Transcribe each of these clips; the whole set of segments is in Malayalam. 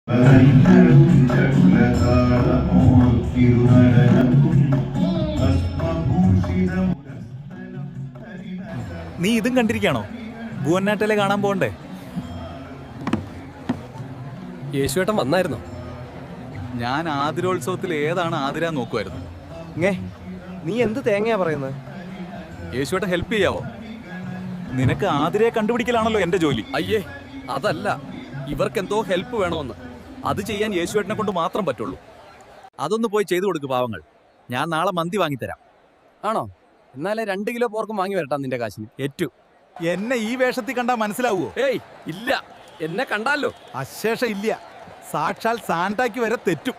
നീ ഇതും കണ്ടിരിക്കാണോ? ഭുവനാട്ടിലെ കാണാൻ പോകണ്ടേ? യേശുവേട്ടൻ വന്നായിരുന്നോ? ഞാൻ ആതിരോത്സവത്തിൽ ഏതാണ് ആതിര നോക്കുമായിരുന്നു. നീ എന്ത് തേങ്ങയാ പറയുന്നത്? യേശുവേട്ടൻ ഹെൽപ്പ് ചെയ്യാവോ? നിനക്ക് ആതിരയെ കണ്ടുപിടിക്കലാണല്ലോ എന്റെ ജോലി. അയ്യേ, അതല്ല, ഇവർക്കെന്തോ ഹെൽപ്പ് വേണമെന്ന്. അത് ചെയ്യാൻ യേശുവേട്ടനെ കൊണ്ട് മാത്രം പറ്റുള്ളൂ. അതൊന്ന് പോയി ചെയ്തു കൊടുക്ക് പാവങ്ങൾ. ഞാൻ നാളെ മന്തി വാങ്ങിത്തരാം. ആണോ? എന്നാലേ 2 കിലോ പോർക്കും വാങ്ങി വരട്ടാ നിന്റെ കാശിന്. ഏറ്റു. എന്നെ ഈ വേഷത്തിൽ കണ്ടാ മനസ്സിലാവുമോ? ഏയ് ഇല്ല, എന്നെ കണ്ടാലോ? അശേഷം ഇല്ല. സാക്ഷാൽ സാന്റാക്ക് വരെ തെറ്റും.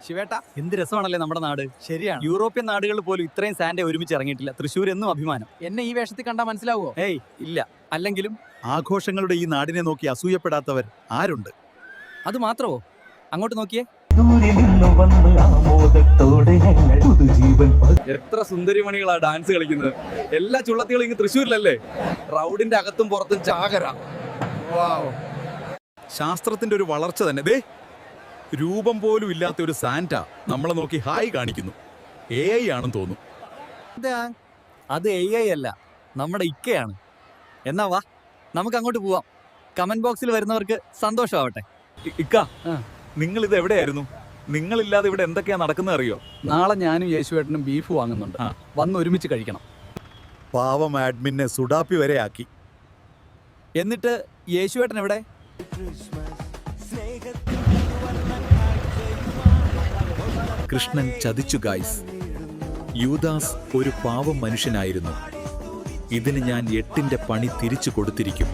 ശിവേട്ട, എന്ത് രസമാണല്ലേ നമ്മുടെ നാട്. ശരിയാണ്. യൂറോപ്യൻ നാടുകളിൽ പോലും ഇത്രയും സാന്റ ഒരുമിച്ച് ഇറങ്ങിയിട്ടില്ല. തൃശ്ശൂർ എന്നും അഭിമാനം. എന്നെ ഈ വേഷത്തിൽ കണ്ടാ മനസ്സിലാവുമോ? ഏയ് ഇല്ല. അല്ലെങ്കിലും ആഘോഷങ്ങളുടെ ഈ നാടിനെ നോക്കി അസൂയപ്പെടാത്തവർ ആരുണ്ട്? അത് മാത്രമോ? അങ്ങോട്ട് നോക്കിയേ, എത്ര സുന്ദരിമണികളാ ഡാൻസ് കളിക്കുന്നത്. എല്ലാ ചുള്ളത്തികളും ഇങ്ങ് തൃശ്ശൂരിലല്ലേ? റൗഡിന്റെ അകത്തും പുറത്തും ചാകര. ശാസ്ത്രത്തിന്റെ ഒരു വളർച്ച തന്നെ. ദേ, രൂപം പോലും ഇല്ലാത്ത ഒരു സാന്റ നമ്മളെ നോക്കി ഹായ് കാണിക്കുന്നു. AI ആണെന്ന് തോന്നുന്നു. അത് AI അല്ല, നമ്മുടെ ഇക്കയാണ്. എന്നാ വാ, നമുക്ക് അങ്ങോട്ട് പോവാം. കമന്റ് ബോക്സിൽ വരുന്നവർക്ക് സന്തോഷമാവട്ടെ. ഇക്ക, നിങ്ങൾ ഇത് എവിടെയായിരുന്നു? നിങ്ങളില്ലാതെ ഇവിടെ എന്തൊക്കെയാ നടക്കുന്നത് അറിയോ? നാളെ ഞാനും യേശുവേട്ടനും ബീഫ് വാങ്ങുന്നുണ്ട്. വന്ന് ഒരുമിച്ച് കഴിക്കണം. പാവം ആഡ്മിനെ സുഡാപ്പി വരെ ആക്കി. എന്നിട്ട് യേശുവേട്ടൻ എവിടെ? കൃഷ്ണൻ ചതിച്ചു ഗായ്സ്. യൂദാസ് ഒരു പാവം മനുഷ്യനായിരുന്നു. ഇതിന് ഞാൻ 8ന്റെ പണി തിരിച്ചു കൊടുത്തിരിക്കും.